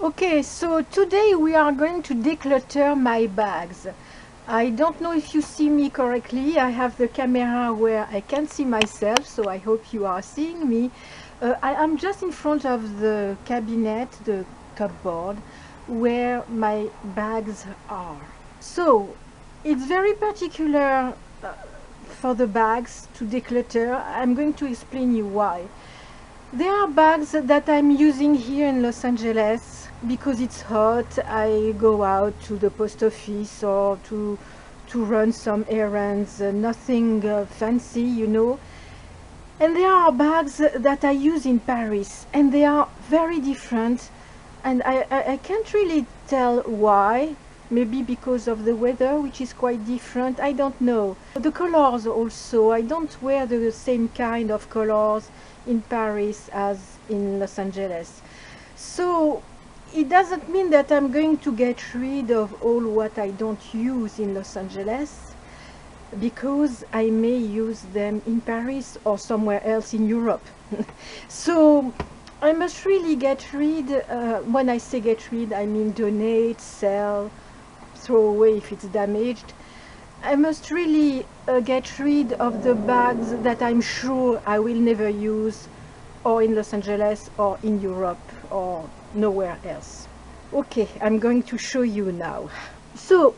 Okay, so today we are going to declutter my bags. I don't know if you see me correctly. I have the camera where I can see myself, so I hope you are seeing me. I am just in front of the cabinet, the cupboard, where my bags are. So it's very particular for the bags to declutter. I'm going to explain you why. There are bags that I'm using here in Los Angeles because it's hot. I go out to the post office or to run some errands, nothing fancy, you know. And there are bags that I use in Paris, and they are very different, and I can't really tell why. Maybe because of the weather, which is quite different, I don't know. The colors also, I don't wear the same kind of colors in Paris as in Los Angeles. So it doesn't mean that I'm going to get rid of all what I don't use in Los Angeles, because I may use them in Paris or somewhere else in Europe. So I must really get rid, when I say get rid, I mean donate, sell, throw away if it's damaged. I must really get rid of the bags that I'm sure I will never use, or in Los Angeles or in Europe or nowhere else. Okay, I'm going to show you now. So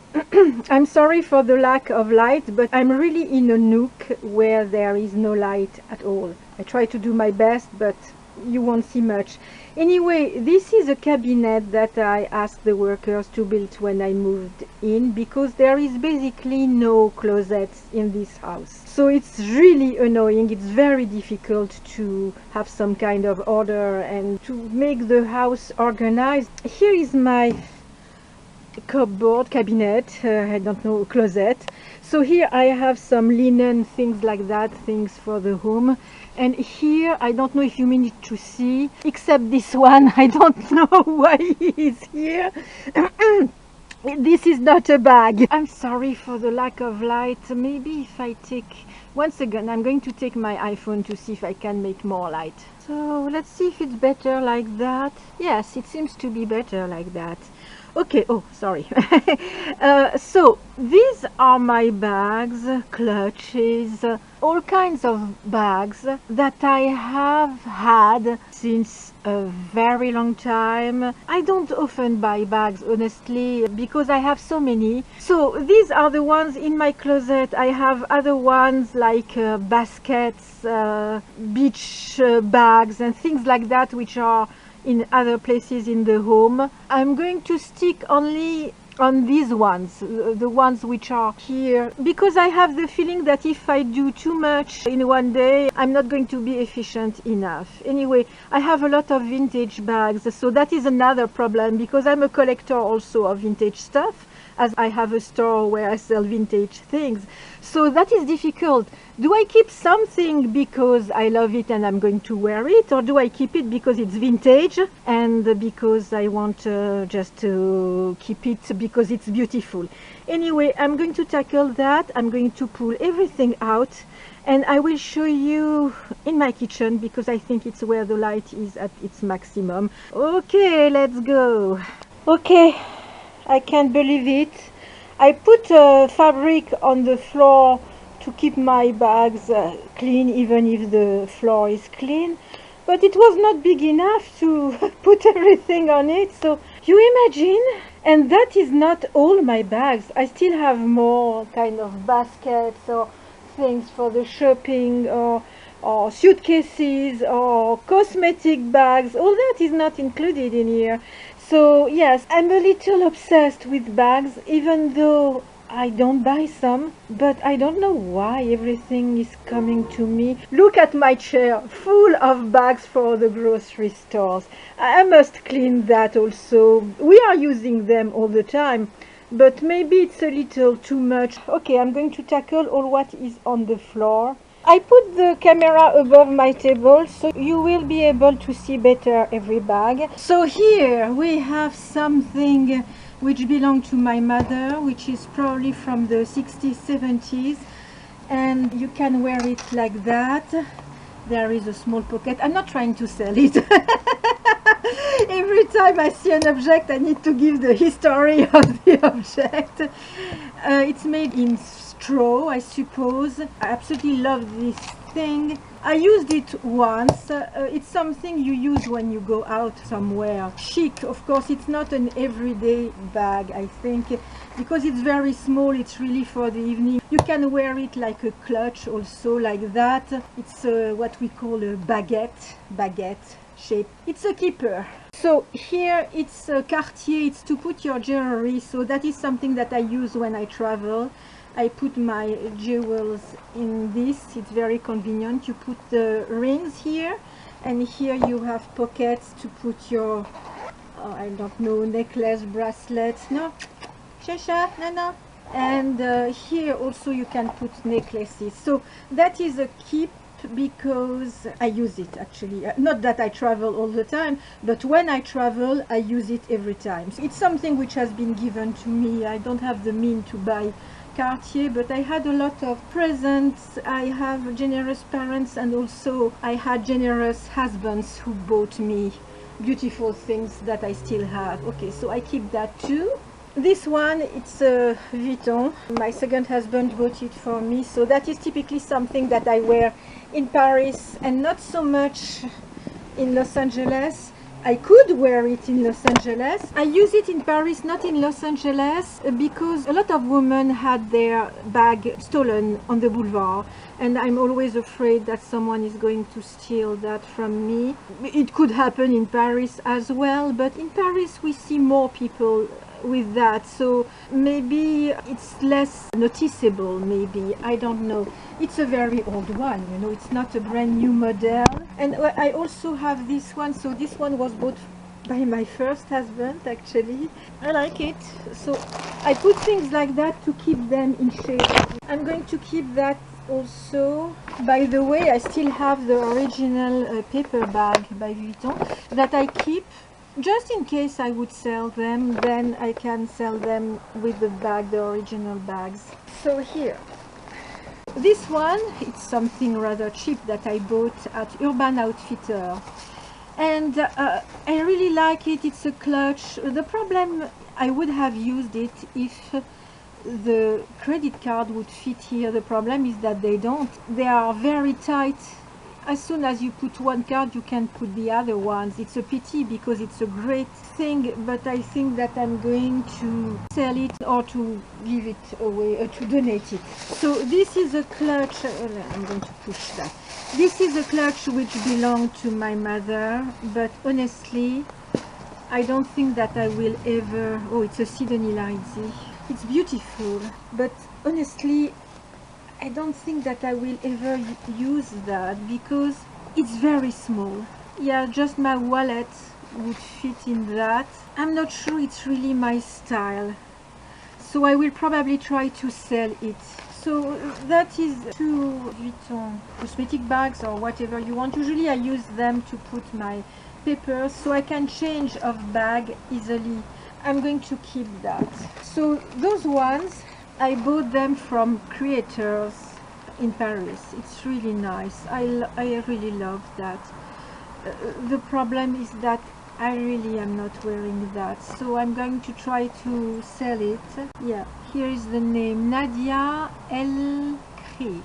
I'm sorry for the lack of light, but I'm really in a nook where there is no light at all. I try to do my best, but you won't see much. Anyway, this is a cabinet that I asked the workers to build when I moved in, because there is basically no closets in this house. So it's really annoying. It's very difficult to have some kind of order and to make the house organized. Here is my cupboard, cabinet, I don't know, closet. So here I have some linen, things like that, things for the home. And here, I don't know if you mean it to see, except this one, I don't know why he is here. This is not a bag. I'm sorry for the lack of light. Maybe if I take, once again, I'm going to take my iPhone to see if I can make more light. So let's see if it's better like that. Yes, it seems to be better like that. Okay, oh, sorry. So these are my bags, clutches, all kinds of bags that I have had since a very long time. I don't often buy bags, honestly, because I have so many. So these are the ones in my closet. I have other ones like baskets, beach bags and things like that, which are in other places in the home. I'm going to stick only on these ones, the ones which are here, because I have the feeling that if I do too much in one day, I'm not going to be efficient enough. Anyway, I have a lot of vintage bags, so that is another problem, because I'm a collector also of vintage stuff, as I have a store where I sell vintage things. So that is difficult. Do I keep something because I love it and I'm going to wear it, or do I keep it because it's vintage and because I want just to keep it because it's beautiful? Anyway, I'm going to tackle that. I'm going to pull everything out and I will show you in my kitchen, because I think it's where the light is at its maximum. Okay, let's go. Okay, I can't believe it. I put fabric on the floor to keep my bags clean, even if the floor is clean, but it was not big enough to put everything on it. So you imagine, and that is not all my bags. I still have more kind of baskets or things for the shopping, or suitcases or cosmetic bags. All that is not included in here. So yes, I'm a little obsessed with bags, even though I don't buy some, but I don't know why everything is coming to me. Look at my chair, full of bags for the grocery stores. I must clean that also. We are using them all the time, but maybe it's a little too much. Okay, I'm going to tackle all what is on the floor. I put the camera above my table so you will be able to see better every bag. So here we have something which belonged to my mother, which is probably from the 60s, 70s, and you can wear it like that. There is a small pocket. I'm not trying to sell it. Every time I see an object, I need to give the history of the object. It's made in straw, I suppose. I absolutely love this thing. I used it once. It's something you use when you go out somewhere. Chic, of course, it's not an everyday bag, I think, because it's very small. It's really for the evening. You can wear it like a clutch also, like that. It's what we call a baguette shape. It's a keeper. So here it's Cartier, it's to put your jewelry, so that is something that I use when I travel. I put my jewels in this, it's very convenient. You put the rings here, and here you have pockets to put your, I don't know, necklace, bracelets, no, Shasha, no. And here also you can put necklaces. So that is a keep, because I use it actually. Not that I travel all the time, but when I travel I use it every time. It's something which has been given to me. I don't have the means to buy Cartier, but I had a lot of presents. I have generous parents, and also I had generous husbands who bought me beautiful things that I still have. Okay, so I keep that too. This one, it's a Vuitton. My second husband bought it for me, so that is typically something that I wear in Paris and not so much in Los Angeles. I could wear it in Los Angeles. I use it in Paris, not in Los Angeles, because a lot of women had their bag stolen on the boulevard, and I'm always afraid that someone is going to steal that from me. It could happen in Paris as well, but in Paris we see more people with that, so maybe it's less noticeable, maybe, I don't know. It's a very old one, you know, it's not a brand new model. And I also have this one, so this one was bought by my first husband actually. I like it, so I put things like that to keep them in shape. I'm going to keep that also. By the way, I still have the original paper bag by Vuitton that I keep just in case I would sell them. Then I can sell them with the bag, the original bags. So here, this one, it's something rather cheap that I bought at Urban Outfitter, and I really like it. It's a clutch. The problem, I would have used it if the credit card would fit here. The problem is that they don't. They are very tight. As soon as you put one card, you can put the other ones. It's a pity because it's a great thing, but I think that I'm going to sell it or to give it away, to donate it. So this is a clutch. I'm going to push that. This is a clutch which belonged to my mother, but honestly, I don't think that I will ever... Oh, it's a Sidonie Lighty. It's beautiful, but honestly, I don't think that I will ever use that because it's very small. Yeah, just my wallet would fit in that. I'm not sure it's really my style, so I will probably try to sell it. So that is 2 Vuitton cosmetic bags or whatever you want. Usually I use them to put my papers, so I can change of bag easily. I'm going to keep that. So those ones, I bought them from Creators in Paris. It's really nice. I really love that. The problem is that I really am not wearing that, so I'm going to try to sell it. Yeah, here is the name, Nadia El Kri.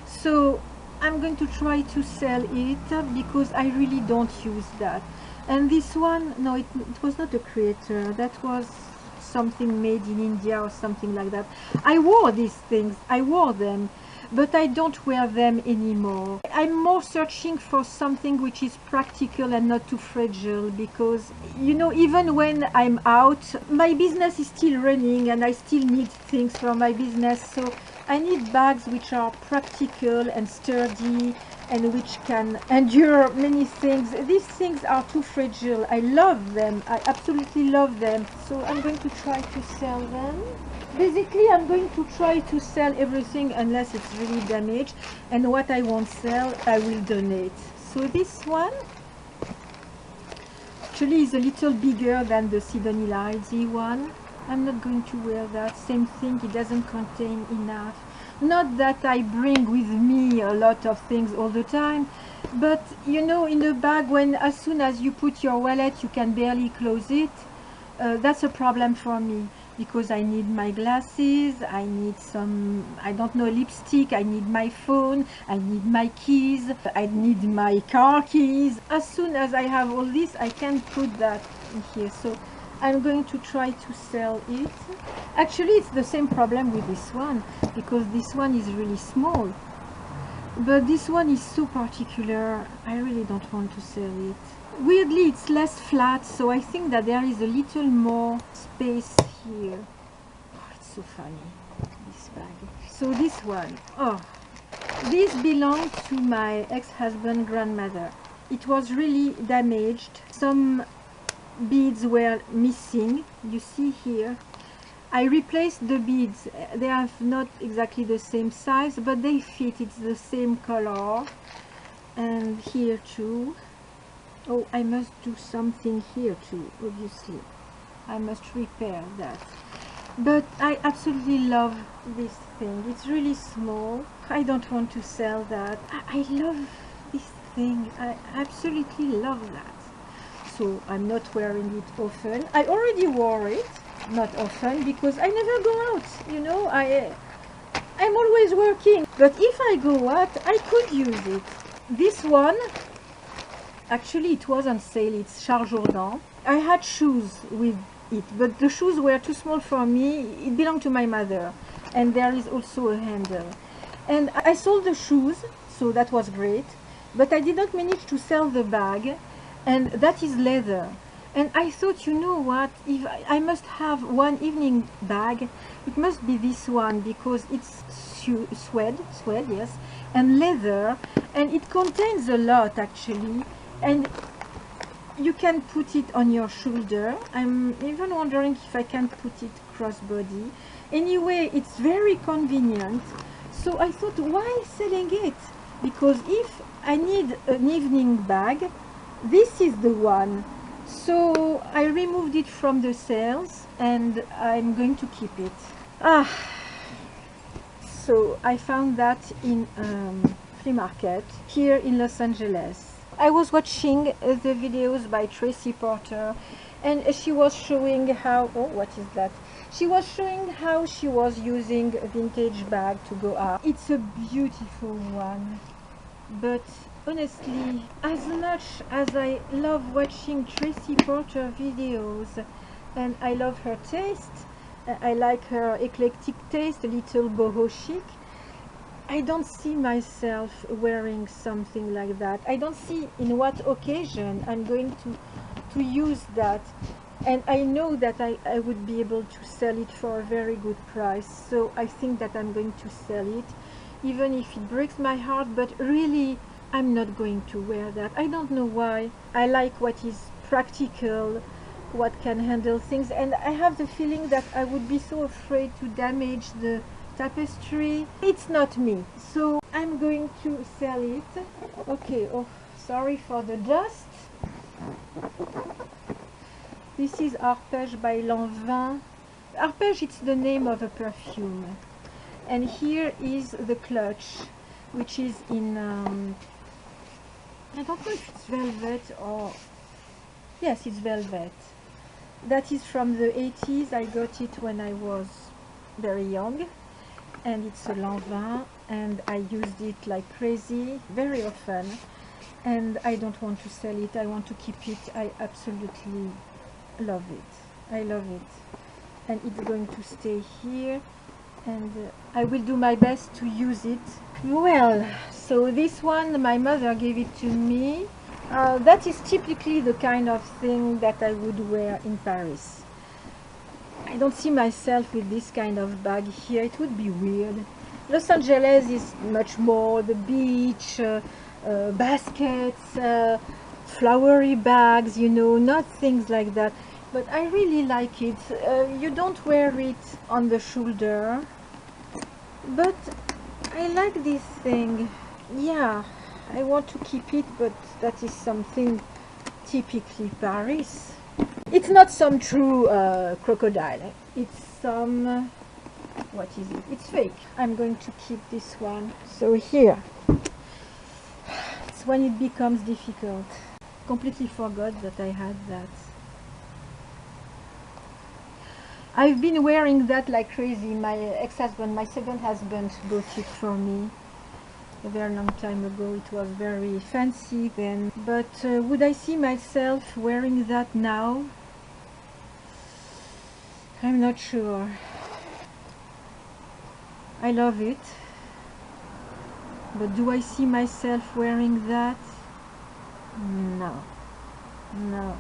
So I'm going to try to sell it because I really don't use that. And this one, no, it was not a Creator. That was something made in India or something like that. I wore these things, I wore them, but I don't wear them anymore. I'm more searching for something which is practical and not too fragile, because, you know, even when I'm out, my business is still running and I still need things for my business, so I need bags which are practical and sturdy and which can endure many things. These things are too fragile. I love them. I absolutely love them. So I'm going to try to sell them. Basically, I'm going to try to sell everything unless it's really damaged. And what I won't sell, I will donate. So this one actually is a little bigger than the Sidonie Lighty one. I'm not going to wear that. Same thing, it doesn't contain enough. Not that I bring with me a lot of things all the time, but you know, in a bag, when as soon as you put your wallet you can barely close it. That's a problem for me, because I need my glasses, I need some, I don't know, lipstick, I need my phone, I need my keys, I need my car keys. As soon as I have all this, I can put that in here. So I'm going to try to sell it. Actually, it's the same problem with this one, because this one is really small. But this one is so particular, I really don't want to sell it. Weirdly, it's less flat, so I think that there is a little more space here. Oh, it's so funny, this bag. So this one, oh, this belonged to my ex-husband's grandmother. It was really damaged. Some beads were missing, you see here. I replaced the beads. They are not exactly the same size, but they fit. It's the same color. And here too. Oh, I must do something here too, obviously. I must repair that. But I absolutely love this thing. It's really small. I don't want to sell that. I love this thing. I absolutely love that. So I'm not wearing it often. I already wore it, not often, because I never go out, you know. I'm always working. But if I go out, I could use it. This one, actually it was on sale. It's Charles Jourdan. I had shoes with it, but the shoes were too small for me. It belonged to my mother, and there is also a handle. And I sold the shoes, so that was great, but I did not manage to sell the bag, and that is leather. And I thought, you know what, if I must have one evening bag, it must be this one, because it's suede, yes, and leather, and it contains a lot actually, and you can put it on your shoulder. I'm even wondering if I can put it crossbody. Anyway, it's very convenient. So I thought, why selling it? Because if I need an evening bag, this is the one. So I removed it from the sales, and I'm going to keep it. So I found that in flea market here in Los Angeles. I was watching the videos by Tracy Porter, and she was showing how, oh, what is that? She was showing how she was using a vintage bag to go out. It's a beautiful one, but honestly, as much as I love watching Tracy Porter videos, and I love her taste, I like her eclectic taste, a little boho chic, I don't see myself wearing something like that. I don't see in what occasion I'm going to use that. And I know that I would be able to sell it for a very good price. So I think that I'm going to sell it, even if it breaks my heart. But really, I'm not going to wear that. I don't know why. I like what is practical, what can handle things. And I have the feeling that I would be so afraid to damage the tapestry. It's not me, so I'm going to sell it. Okay, oh, sorry for the dust. This is Arpège by Lanvin. Arpège, it's the name of a perfume. And here is the clutch, which is in, I don't know if it's velvet or, yes, it's velvet. That is from the 80s. I got it when I was very young. And it's a Lanvin, and I used it like crazy very often, and I don't want to sell it. I want to keep it. I absolutely love it. I love it, and it's going to stay here, and I will do my best to use it. Well, so this one, my mother gave it to me. That is typically the kind of thing that I would wear in Paris. I don't see myself with this kind of bag here. It would be weird. Los Angeles is much more the beach, baskets, flowery bags, you know, not things like that. But I really like it. You don't wear it on the shoulder. But I like this thing. Yeah, I want to keep it, but that is something typically Paris. It's not some true crocodile. It's some What is it? It's fake. I'm going to keep this one. So here, it's when it becomes difficult. Completely forgot that I had that. I've been wearing that like crazy. My ex-husband, my second husband, bought it for me a very long time ago. It was very fancy then. But would I see myself wearing that now? I'm not sure. I love it. But do I see myself wearing that? No. No.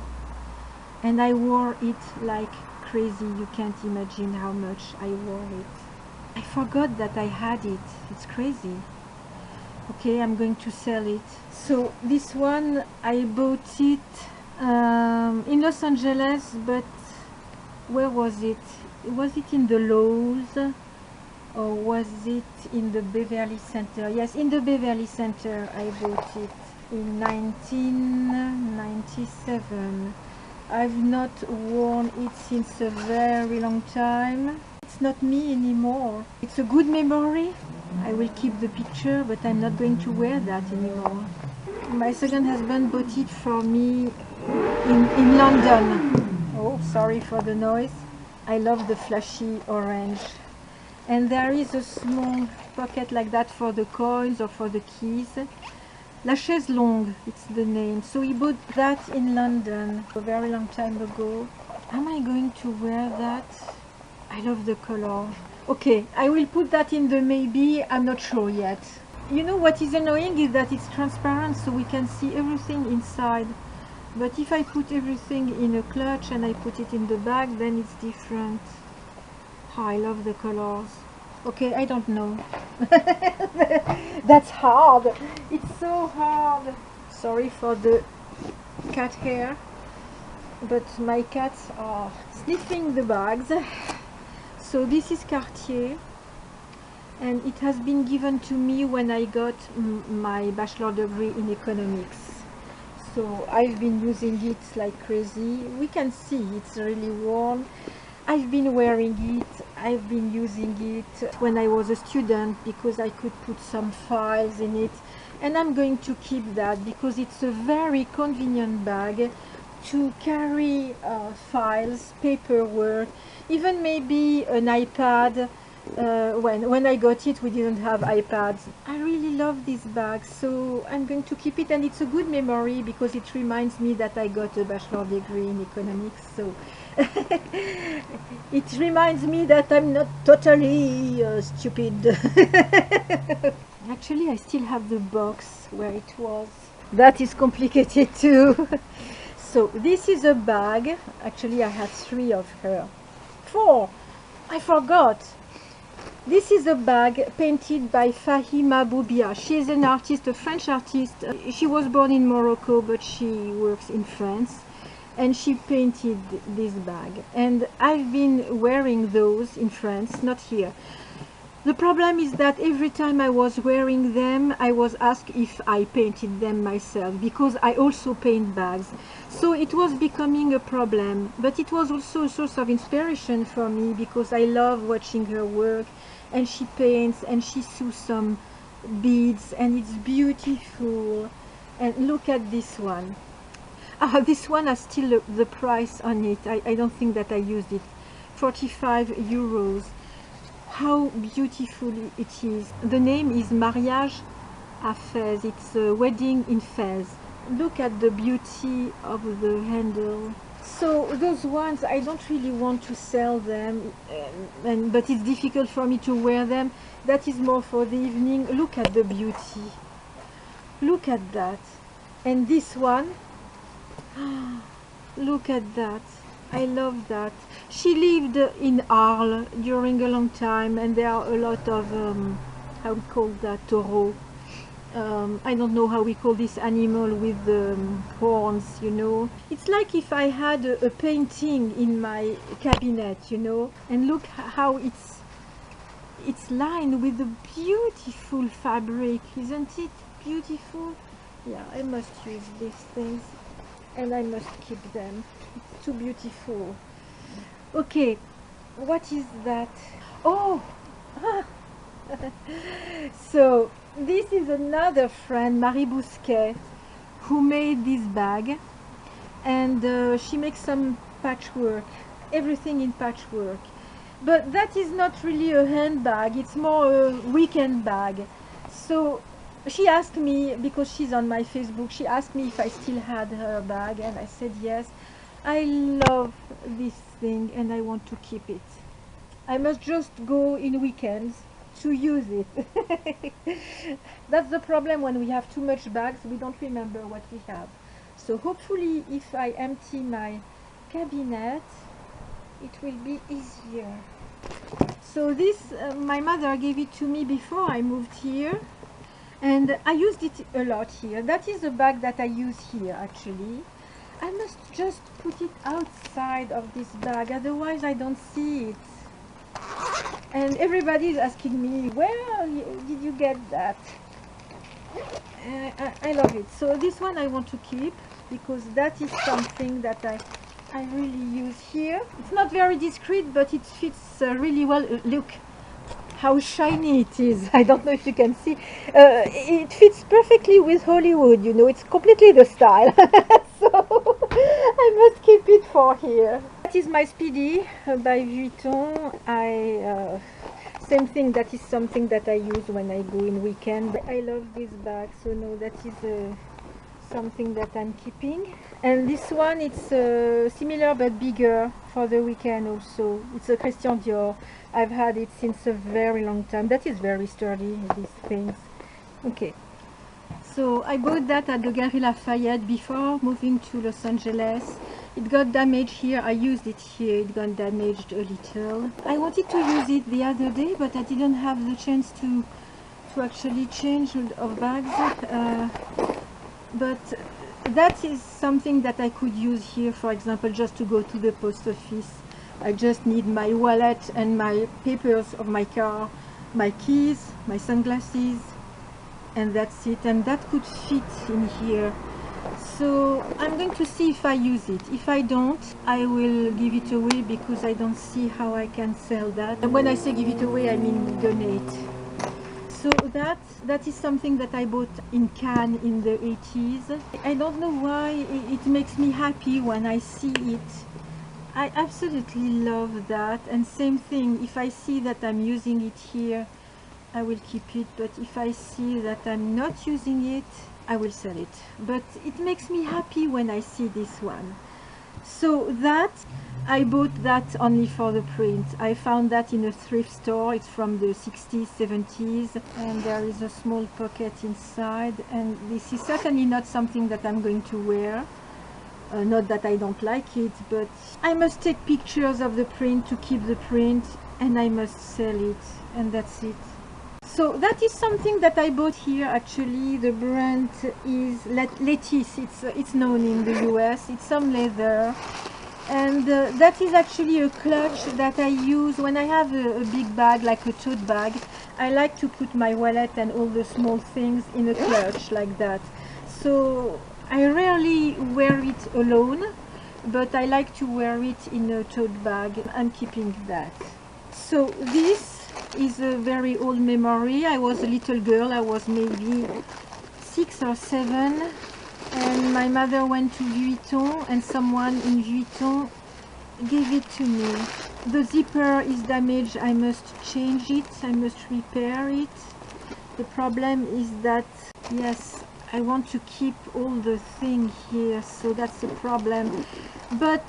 And I wore it like crazy. You can't imagine how much I wore it. I forgot that I had it. It's crazy. Okay, I'm going to sell it. So this one, I bought it in Los Angeles, but where was it? Was it in the Lowe's or was it in the Beverly Center? Yes, in the Beverly Center I bought it in 1997. I've not worn it since a very long time. It's not me anymore. It's a good memory. I will keep the picture, but I'm not going to wear that anymore. My second husband bought it for me in London. Oh, sorry for the noise. I love the flashy orange. And there is a small pocket like that for the coins or for the keys. La Chaise Longue, it's the name. So he bought that in London a very long time ago. Am I going to wear that? I love the color. Okay, I will put that in the maybe. I'm not sure yet. You know what is annoying is that it's transparent, so we can see everything inside. But if I put everything in a clutch and I put it in the bag, then it's different. Oh, I love the colors. Okay, I don't know. That's hard. It's so hard. Sorry for the cat hair, but my cats are sniffing the bags. So this is Cartier, and it has been given to me when I got my bachelor degree in economics. So I've been using it like crazy. We can see it's really worn. I've been wearing it. I've been using it when I was a student because I could put some files in it, and I'm going to keep that because it's a very convenient bag to carry files, paperwork, even maybe an iPad. When I got it, we didn't have iPads. I really love this bag, so I'm going to keep it, and it's a good memory because it reminds me that I got a bachelor degree in economics, so it reminds me that I'm not totally stupid. Actually, I still have the box where it was. That is complicated too. So this is a bag. Actually, I have 3 of her. 4! I forgot. This is a bag painted by Fahima Boubia. She is an artist, a French artist. She was born in Morocco, but she works in France. And she painted this bag. And I've been wearing those in France, not here. The problem is that every time I was wearing them, I was asked if I painted them myself, because I also paint bags. So it was becoming a problem, but it was also a source of inspiration for me because I love watching her work, and she paints and she sews some beads and it's beautiful. And look at this one. This one has still the price on it. I don't think that I used it. 45 euros. How beautiful it is. The name is Mariage à Fès. It's a wedding in Fès. Look at the beauty of the handle. So those ones, I don't really want to sell them, but it's difficult for me to wear them. That is more for the evening. Look at the beauty. Look at that. And this one, look at that. I love that. She lived in Arles during a long time, and there are a lot of, how we call that, taureaux. I don't know how we call this animal with the horns, you know. It's like if I had a painting in my cabinet, you know. And look how it's lined with a beautiful fabric. Isn't it beautiful? Yeah, I must use these things, and I must keep them. It's too beautiful. Okay, what is that? Oh, So this is another friend, Marie Bousquet, who made this bag, and she makes some patchwork, everything in patchwork. But that is not really a handbag, it's more a weekend bag. So she asked me, because she's on my Facebook, she asked me if I still had her bag, and I said yes. I love this thing and I want to keep it. I must just go in weekends to use it. That's the problem when we have too much bags, we don't remember what we have. So hopefully if I empty my cabinet, it will be easier. So this, my mother gave it to me before I moved here, and I used it a lot here. That is the bag that I use here actually. I must just put it outside of this bag, otherwise I don't see it. And everybody is asking me, where did you get that? I love it. So this one I want to keep, because that is something that I really use here. It's not very discreet, but it fits really well. Look how shiny it is. I don't know if you can see. It fits perfectly with Hollywood, you know, it's completely the style. So I must keep it for here. That is my Speedy by Vuitton. Same thing, that is something that I use when I go in weekend. I love this bag, so no, that is something that I'm keeping. And this one, it's similar but bigger for the weekend also. It's a Christian Dior. I've had it since a very long time. That is very sturdy, these things. Okay. So I bought that at the Galeries Lafayette before moving to Los Angeles. It got damaged here. I used it here. It got damaged a little. I wanted to use it the other day, but I didn't have the chance to actually change of bags. But that is something that I could use here, for example, just to go to the post office. I just need my wallet and my papers of my car, my keys, my sunglasses, and that's it. And that could fit in here. So I'm going to see if I use it. If I don't, I will give it away, because I don't see how I can sell that. And when I say give it away, I mean donate. So that is something that I bought in Cannes in the 80s. I don't know why it makes me happy when I see it. I absolutely love that. And same thing, if I see that I'm using it here, I will keep it. But if I see that I'm not using it, I will sell it. But it makes me happy when I see this one. So that, I bought that only for the print. I found that in a thrift store. It's from the 60s, 70s, and there is a small pocket inside. And this is certainly not something that I'm going to wear. Not that I don't like it, but I must take pictures of the print to keep the print, and I must sell it, and that's it. So that is something that I bought here actually. The brand is Lettice. It's known in the US. It's some leather. And that is actually a clutch that I use when I have a big bag, like a tote bag. I like to put my wallet and all the small things in a clutch like that. So I rarely wear it alone, but I like to wear it in a tote bag. I'm keeping that. So this is a very old memory. I was a little girl. I was maybe 6 or 7. And my mother went to Vuitton, and someone in Vuitton gave it to me. The zipper is damaged. I must change it. I must repair it. The problem is that, yes, I want to keep all the thing here, so that's the problem. But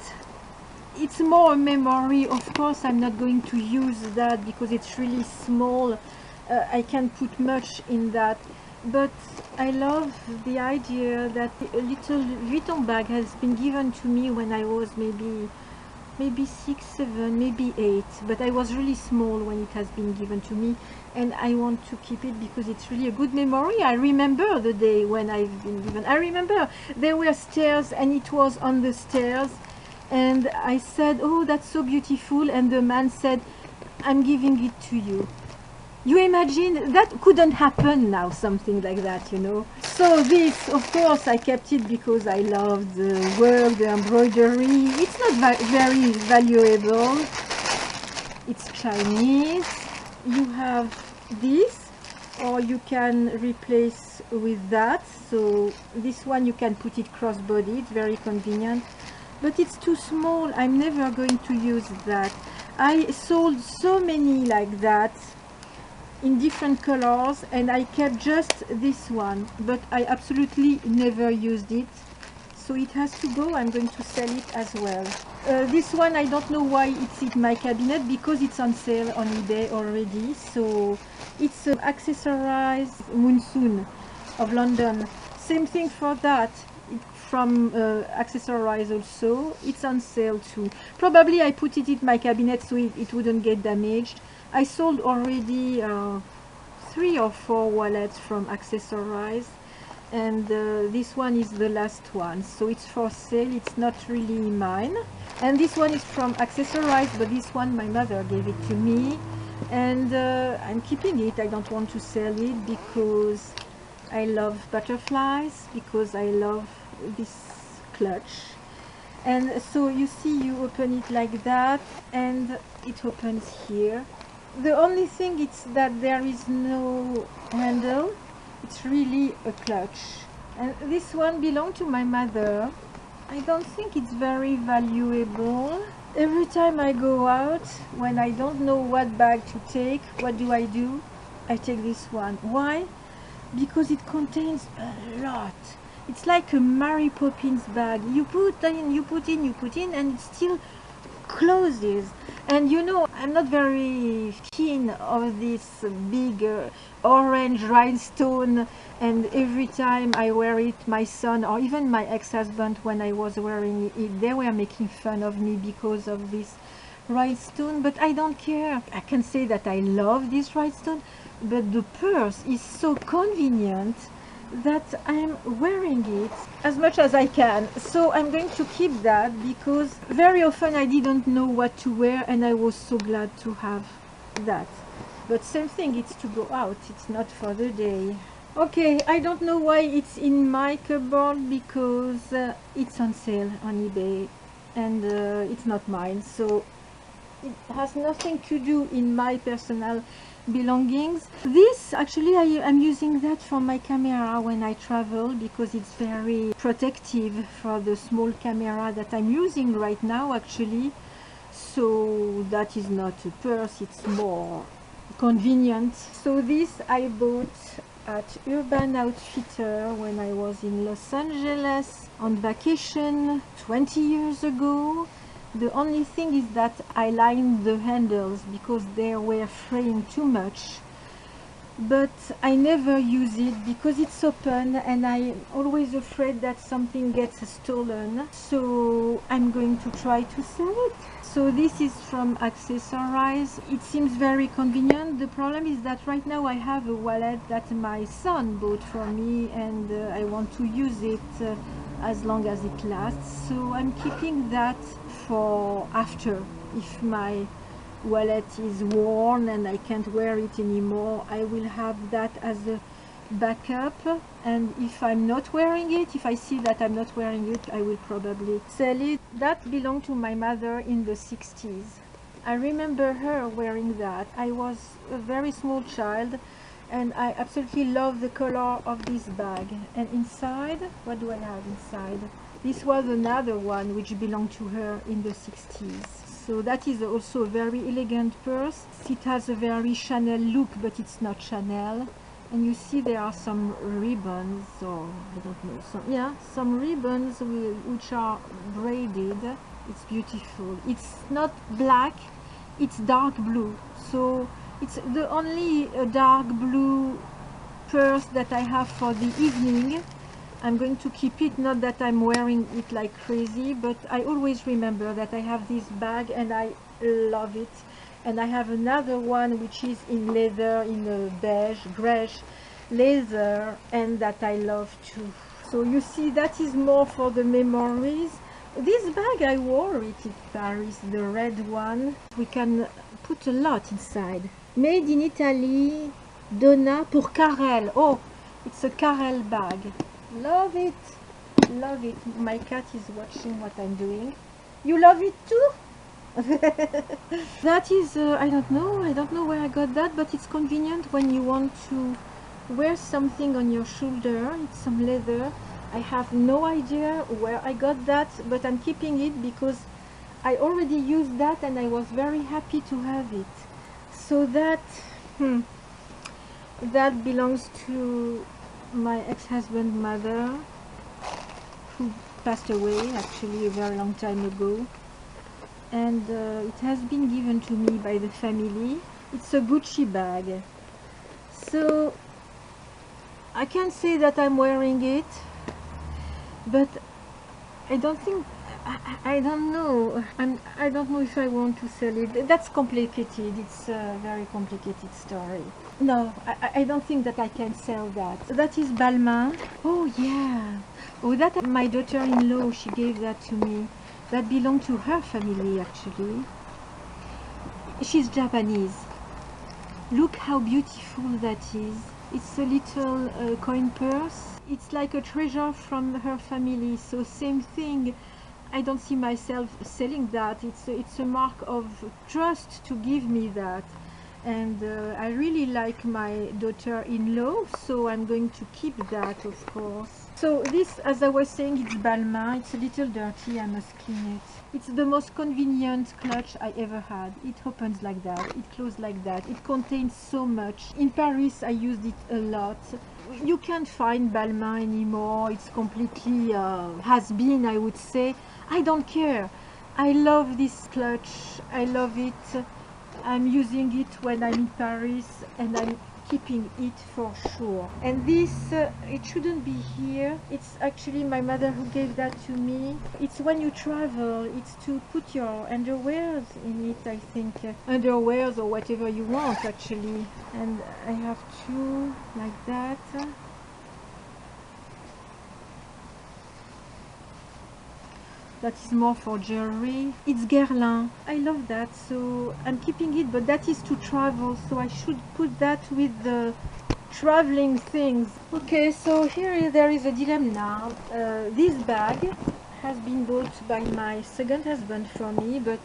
it's more a memory. Of course, I'm not going to use that because it's really small. I can't put much in that. But I love the idea that a little Vuitton bag has been given to me when I was maybe 6, 7, maybe 8. But I was really small when it has been given to me, and I want to keep it because it's really a good memory. I remember the day when I've been given. I remember there were stairs, and it was on the stairs, and I said, "Oh, that's so beautiful," and the man said, "I'm giving it to you." You imagine that couldn't happen now, something like that, you know. So this, of course, I kept it because I love the work, the embroidery. It's not very valuable. It's Chinese. you have this, or you can replace with that. So this one you can put it crossbody, it's very convenient, but it's too small. I'm never going to use that. I sold so many like that in different colors, and I kept just this one, but I absolutely never used it, so it has to go. I'm going to sell it as well. This one, I don't know why it's in my cabinet, because it's on sale on eBay already. So it's Accessorise Monsoon of London. Same thing for that, from Accessorise also. It's on sale too. Probably I put it in my cabinet so it wouldn't get damaged. I sold already 3 or 4 wallets from Accessorise, and this one is the last one, so it's for sale. It's not really mine. And this one is from Accessorise, but this one my mother gave it to me, and I'm keeping it. I don't want to sell it because I love butterflies, because I love this clutch. And so you see, you open it like that, and it opens here. The only thing is that there is no handle. It's really a clutch. And this one belonged to my mother. I don't think it's very valuable. Every time I go out, when I don't know what bag to take, what do? I take this one. Why? Because it contains a lot. It's like a Mary Poppins bag. You put in, you put in, and it still closes. And you know, I'm not very keen of this big orange rhinestone, and every time I wear it, my son or even my ex-husband, when I was wearing it, they were making fun of me because of this rhinestone. But I don't care. I can say that I love this rhinestone, but the purse is so convenient that I'm wearing it as much as I can. So I'm going to keep that, because very often I didn't know what to wear, and I was so glad to have that. But same thing, it's to go out, it's not for the day. Okay, I don't know why it's in my cupboard, because it's on sale on eBay, and it's not mine, so it has nothing to do in my personal belongings. This, actually, I'm using that for my camera when I travel, because it's very protective for the small camera that I'm using right now, actually. So that is not a purse, it's more convenient. So this I bought at Urban Outfitter when I was in Los Angeles on vacation 20 years ago. The only thing is that I lined the handles because they were fraying too much, but I never use it because it's open, and I'm always afraid that something gets stolen, so I'm going to try to sell it. So this is from Accessorise. It seems very convenient. The problem is that right now I have a wallet that my son bought for me, and I want to use it as long as it lasts, so I'm keeping that for after. If my wallet is worn and I can't wear it anymore, I will have that as a backup, and if I'm not wearing it, if I see that I'm not wearing it, I will probably sell it. That belonged to my mother in the 60s. I remember her wearing that. I was a very small child, and I absolutely love the color of this bag. And inside, what do I have inside? This was another one which belonged to her in the 60s. So that is also a very elegant purse. It has a very Chanel look, but it's not Chanel. And you see there are some ribbons, or I don't know, some ribbons which are braided. It's beautiful. It's not black, it's dark blue. So it's the only dark blue purse that I have for the evening. I'm going to keep it, not that I'm wearing it like crazy, but I always remember that I have this bag and I love it. And I have another one which is in leather, in a beige, grayish leather, and that I love too. So you see, that is more for the memories. This bag, I wore it in Paris, the red one. We can put a lot inside. Made in Italy, Donna pour Carrel. Oh, it's a Carrel bag. Love it, love it. My cat is watching what I'm doing. You love it too? That is, I don't know where I got that, but it's convenient when you want to wear something on your shoulder. It's some leather. I have no idea where I got that, but I'm keeping it because I already used that and I was very happy to have it. So that belongs to my ex-husband's mother, who passed away actually a very long time ago, and it has been given to me by the family. It's a Gucci bag, so I can't say that I'm wearing it, but I don't think I don't know. I don't know if I want to sell it. That's complicated. It's a very complicated story. No, I don't think that I can sell that. That is Balmain. Oh yeah. Oh, that my daughter-in-law, she gave that to me. That belonged to her family actually. She's Japanese. Look how beautiful that is. It's a little coin purse. It's like a treasure from her family. So same thing. I don't see myself selling that. It's a mark of trust to give me that. And I really like my daughter-in-law, so I'm going to keep that, of course. So this, as I was saying, it's Balmain. It's a little dirty, I must clean it. It's the most convenient clutch I ever had. It opens like that, it closes like that. It contains so much. In Paris, I used it a lot. You can't find Balmain anymore. It's completely has been, I would say. I don't care. I love this clutch. I love it. I'm using it when I'm in Paris, and I'm keeping it for sure. And this, it shouldn't be here. It's actually my mother who gave that to me. It's when you travel, it's to put your underwears in it, I think. Underwears or whatever you want, actually. And I have two like that. That is more for jewelry. It's Guerlain. I love that, so I'm keeping it, but that is to travel, so I should put that with the traveling things. Okay, so there is a dilemma. This bag has been bought by my second husband for me, but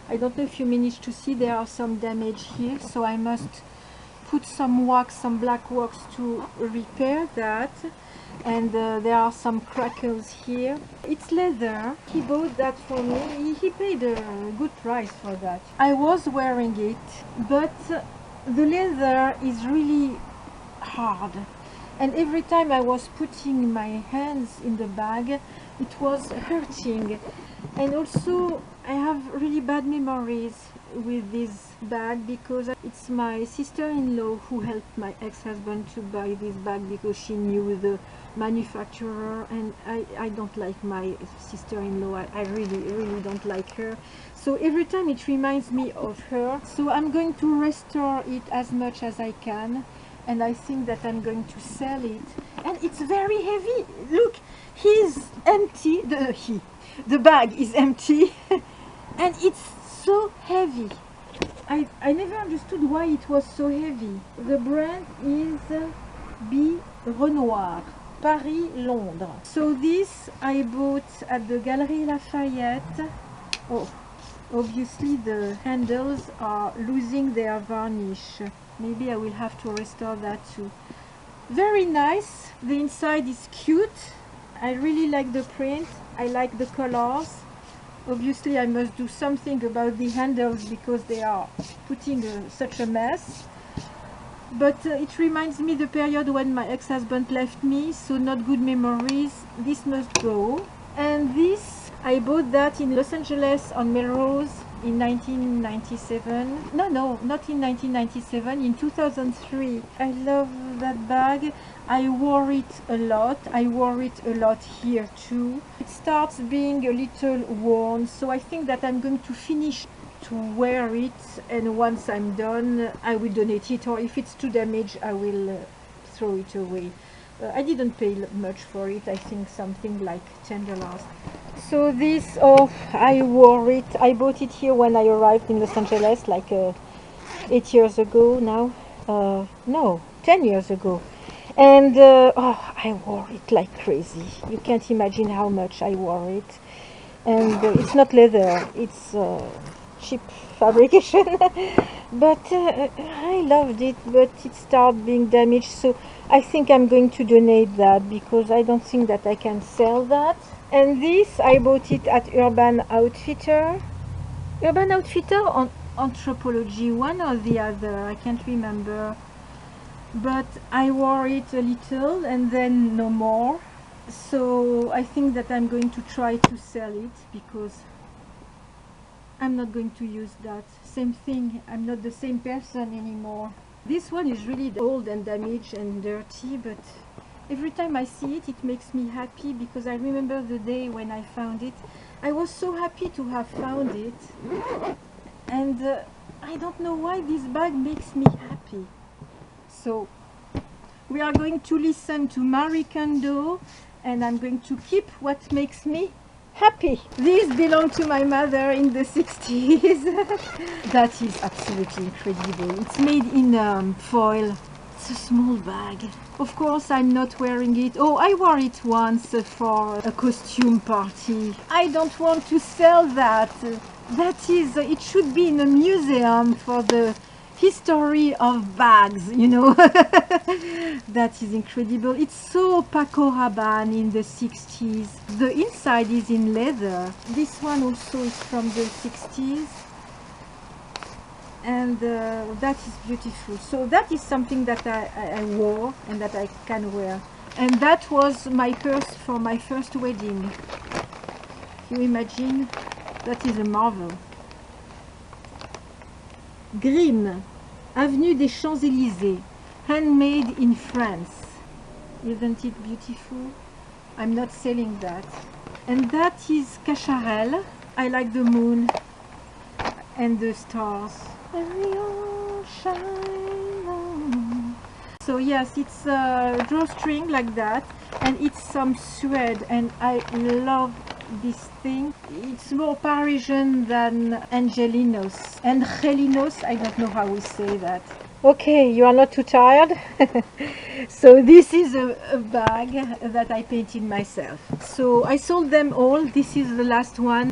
I don't know if you managed to see, there are some damage here, so I must put some wax, some black wax to repair that. And there are some crackles here. It's leather. He bought that for me. He paid a good price for that. I was wearing it, but the leather is really hard. And every time I was putting my hands in the bag, it was hurting. And also, I have really bad memories with this bag because it's my sister-in-law who helped my ex-husband to buy this bag because she knew the manufacturer, and I don't like my sister-in-law. I really don't like her, so every time it reminds me of her. So I'm going to restore it as much as I can, and I think that I'm going to sell it. And it's very heavy. Look, he's empty. The bag is empty and it's so heavy. I never understood why it was so heavy. The brand is B. Renoir, Paris, Londres. So this I bought at the Galeries Lafayette. Oh, obviously the handles are losing their varnish. Maybe I will have to restore that too. Very nice. The inside is cute. I really like the print. I like the colors. Obviously I must do something about the handles because they are putting such a mess. But it reminds me the period when my ex-husband left me, so not good memories. This must go. And this, I bought that in Los Angeles on Melrose in 1997. No, not in 1997, in 2003. I love that bag. I wore it a lot. I wore it a lot here too. It starts being a little worn, so I think that I'm going to finish to wear it, and once I'm done I will donate it, or if it's too damaged I will throw it away. I didn't pay much for it. I think something like $10. So this, oh, I wore it. I bought it here when I arrived in Los Angeles, like 8 years ago now. No, 10 years ago. And oh, I wore it like crazy. You can't imagine how much I wore it. And it's not leather, it's cheap fabrication. But I loved it, but it started being damaged, so I think I'm going to donate that because I don't think that I can sell that. And this, I bought it at Urban Outfitter. Urban Outfitter on Anthropologie, one or the other, I can't remember. But I wore it a little and then no more. So I think that I'm going to try to sell it because I'm not going to use that. Same thing, I'm not the same person anymore. This one is really old and damaged and dirty, but every time I see it, it makes me happy because I remember the day when I found it. I was so happy to have found it, and I don't know why this bag makes me happy. So we are going to listen to Marie Kondo, and I'm going to keep what makes me happy. This belonged to my mother in the 60s. That is absolutely incredible. It's made in foil. It's a small bag. Of course, I'm not wearing it. Oh, I wore it once for a costume party. I don't want to sell that. That is, it should be in a museum for the history of bags, you know. That is incredible. It's so Paco Rabanne in the 60s. The inside is in leather. This one also is from the 60s. And that is beautiful. So that is something that I wore and that I can wear. And that was my purse for my first wedding. You imagine? That is a marvel. Grimm, Avenue des Champs-Élysées, handmade in France. Isn't it beautiful? I'm not selling that. And that is Cacharel. I like the moon and the stars. And we all shine on. So yes, it's a drawstring like that, and it's some suede, and I love this thing. It's more Parisian than Angelinos. Angelinos, I don't know how we say that. Okay, you are not too tired? So this is a bag that I painted myself. So I sold them all. This is the last one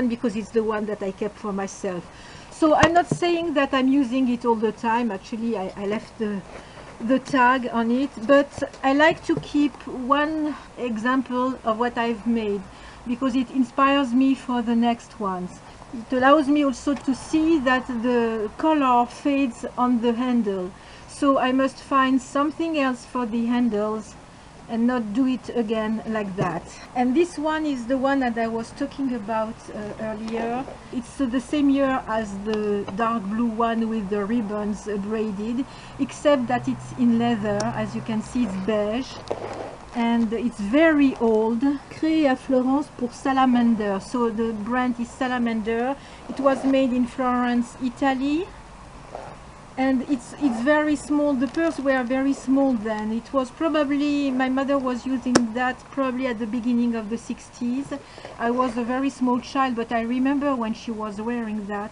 because it's the one that I kept for myself. So I'm not saying that I'm using it all the time. Actually, I left the tag on it, but I like to keep one example of what I've made because it inspires me for the next ones. It allows me also to see that the color fades on the handle. So I must find something else for the handles and not do it again like that. And this one is the one that I was talking about earlier. It's the same year as the dark blue one with the ribbons braided, except that it's in leather. As you can see, it's beige and it's very old. Créé à Florence pour Salamander. So the brand is Salamander. It was made in Florence, Italy. And it's very small. The pearls were very small then. It was probably, my mother was using that probably at the beginning of the 60s. I was a very small child, but I remember when she was wearing that.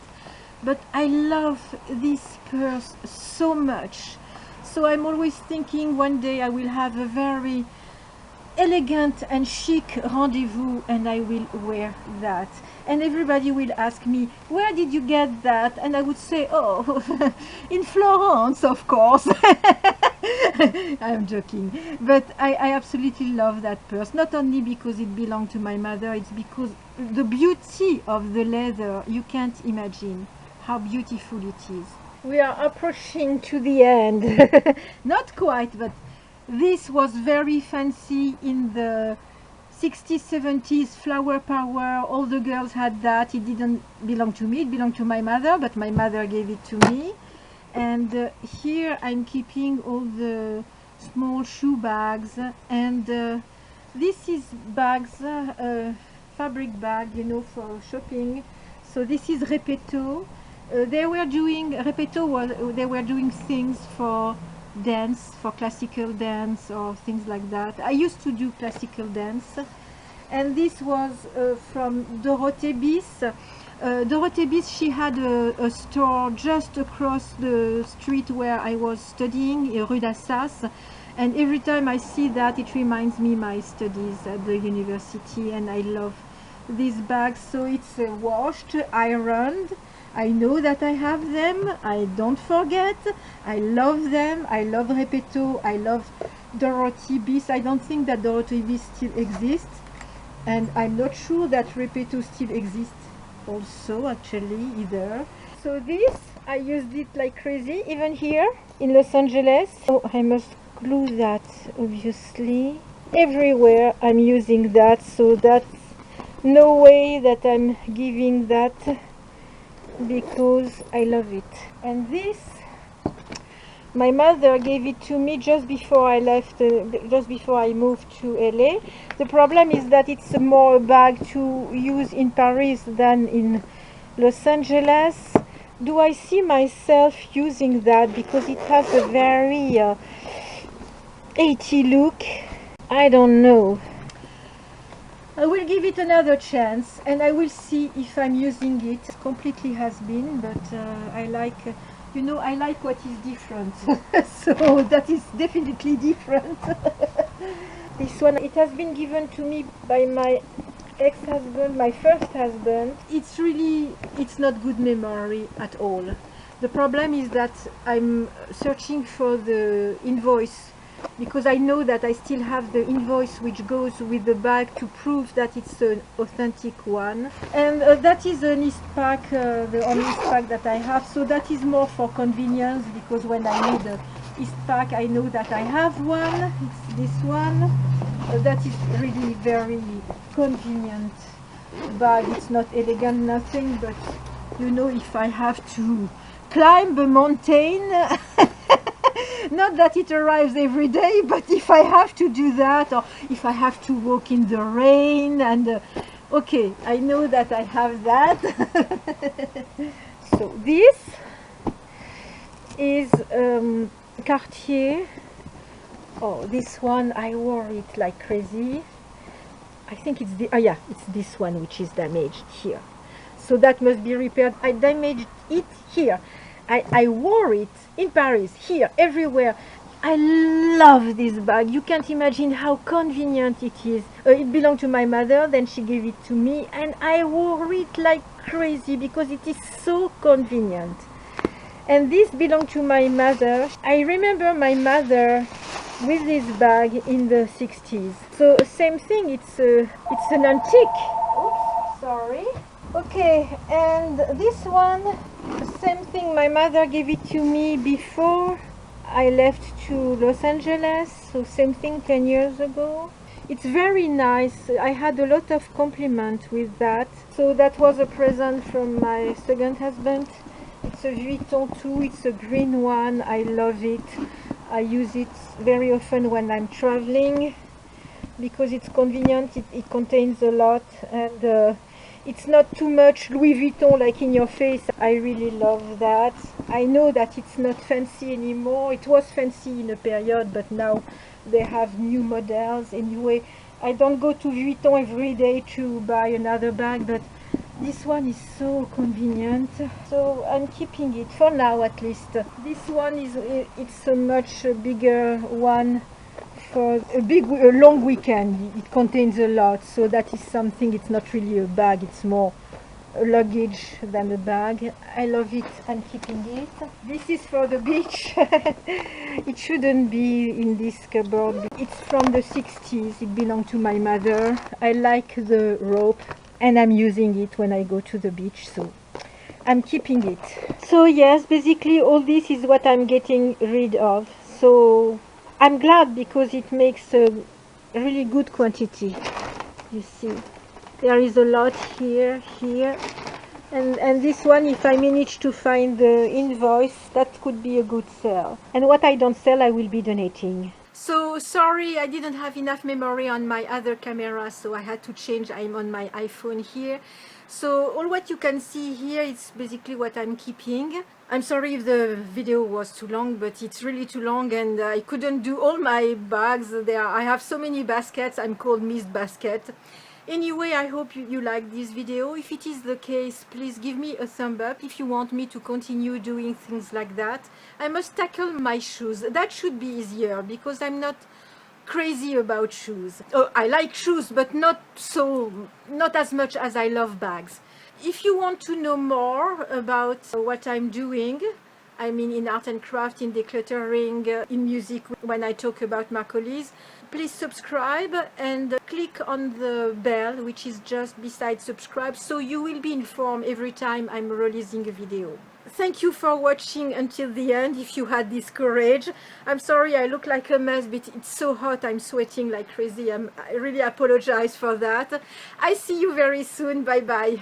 But I love this purse so much. So I'm always thinking one day I will have a very elegant and chic rendezvous and I will wear that. And everybody will ask me, where did you get that? And I would say, oh, in Florence, of course. I'm joking. But I absolutely love that purse. Not only because it belonged to my mother, it's because the beauty of the leather, you can't imagine how beautiful it is. We are approaching to the end. Not quite, but this was very fancy in the 60s, 70s, flower power. All the girls had that. It didn't belong to me, it belonged to my mother, but my mother gave it to me. And here I'm keeping all the small shoe bags, and this is bags, fabric bag, you know, for shopping. So this is Repetto. They were doing things for dance, for classical dance or things like that. I used to do classical dance, and this was from Dorothée Bis. Dorothée Bis, she had a store just across the street where I was studying, Rue d'Assas, and every time I see that it reminds me my studies at the university, and I love these bags. So it's washed, ironed, I know that I have them. I don't forget. I love them. I love Repetto. I love Dorothy Beast. I don't think that Dorothy Beast still exists. And I'm not sure that Repetto still exists also, actually, either. So this, I used it like crazy, even here in Los Angeles. So I must glue that, obviously. Everywhere I'm using that, so that's no way that I'm giving that, because I love it. And this, my mother gave it to me just before I left, just before I moved to LA. The problem is that it's more a bag to use in Paris than in Los Angeles. Do I see myself using that because it has a very 80 look? I don't know. I will give it another chance and I will see if I'm using it. It completely has been, but I like, you know, I like what is different. So that is definitely different. This one, it has been given to me by my ex-husband, my first husband. It's really, it's not good memory at all. The problem is that I'm searching for the invoice, because I know that I still have the invoice which goes with the bag to prove that it's an authentic one. And that is an Eastpak, the only Eastpak that I have, so that is more for convenience, because when I need a Eastpak I know that I have one. It's this one. That is really very convenient bag. It's not elegant, nothing, but you know, if I have to climb a mountain, not that it arrives every day, but if I have to do that, or if I have to walk in the rain, and okay, I know that I have that. So this is Cartier. Oh, this one, I wore it like crazy. I think it's the, yeah, it's this one which is damaged here. So that must be repaired. I damaged it here. I wore it in Paris, here, everywhere. I love this bag. You can't imagine how convenient it is. It belonged to my mother, then she gave it to me, and I wore it like crazy because it is so convenient. And this belonged to my mother. I remember my mother with this bag in the 60s. So same thing, it's an antique. Oops, sorry. Okay, and this one, same thing, my mother gave it to me before I left to Los Angeles, so same thing 10 years ago. It's very nice. I had a lot of compliment with that. So that was a present from my second husband. It's a Vuitton too, it's a green one. I love it. I use it very often when I'm traveling because it's convenient, it contains a lot, and it's not too much Louis Vuitton like in your face. I really love that. I know that it's not fancy anymore. It was fancy in a period, but now they have new models. Anyway, I don't go to Vuitton every day to buy another bag, but this one is so convenient. So I'm keeping it for now, at least. This one is, it's a much bigger one for a long weekend. It contains a lot, so that is something. It's not really a bag, it's more a luggage than a bag. I love it. I'm keeping it. This is for the beach. It shouldn't be in this cupboard. It's from the 60s. It belonged to my mother. I like the rope and I'm using it when I go to the beach, so I'm keeping it. So yes, basically all this is what I'm getting rid of. So I'm glad because it makes a really good quantity. You see, there is a lot here, and this one, if I manage to find the invoice, that could be a good sell. And what I don't sell, I will be donating. So sorry, I didn't have enough memory on my other camera, so I had to change. I'm on my iPhone here. So all what you can see here is basically what I'm keeping. I'm sorry if the video was too long, but it's really too long and I couldn't do all my bags. I have so many baskets. I'm called Miss Basket. Anyway, I hope you like this video. If it is the case, please give me a thumb up if you want me to continue doing things like that. I must tackle my shoes. That should be easier because I'm not crazy about shoes. Oh, I like shoes, but not as much as I love bags. If you want to know more about what I'm doing, I mean in art and craft, in decluttering, in music when I talk about Marcolis, please subscribe and click on the bell which is just beside subscribe, so you will be informed every time I'm releasing a video. Thank you for watching until the end if you had this courage. I'm sorry I look like a mess, but it's so hot, I'm sweating like crazy. I really apologize for that. I see you very soon. Bye bye.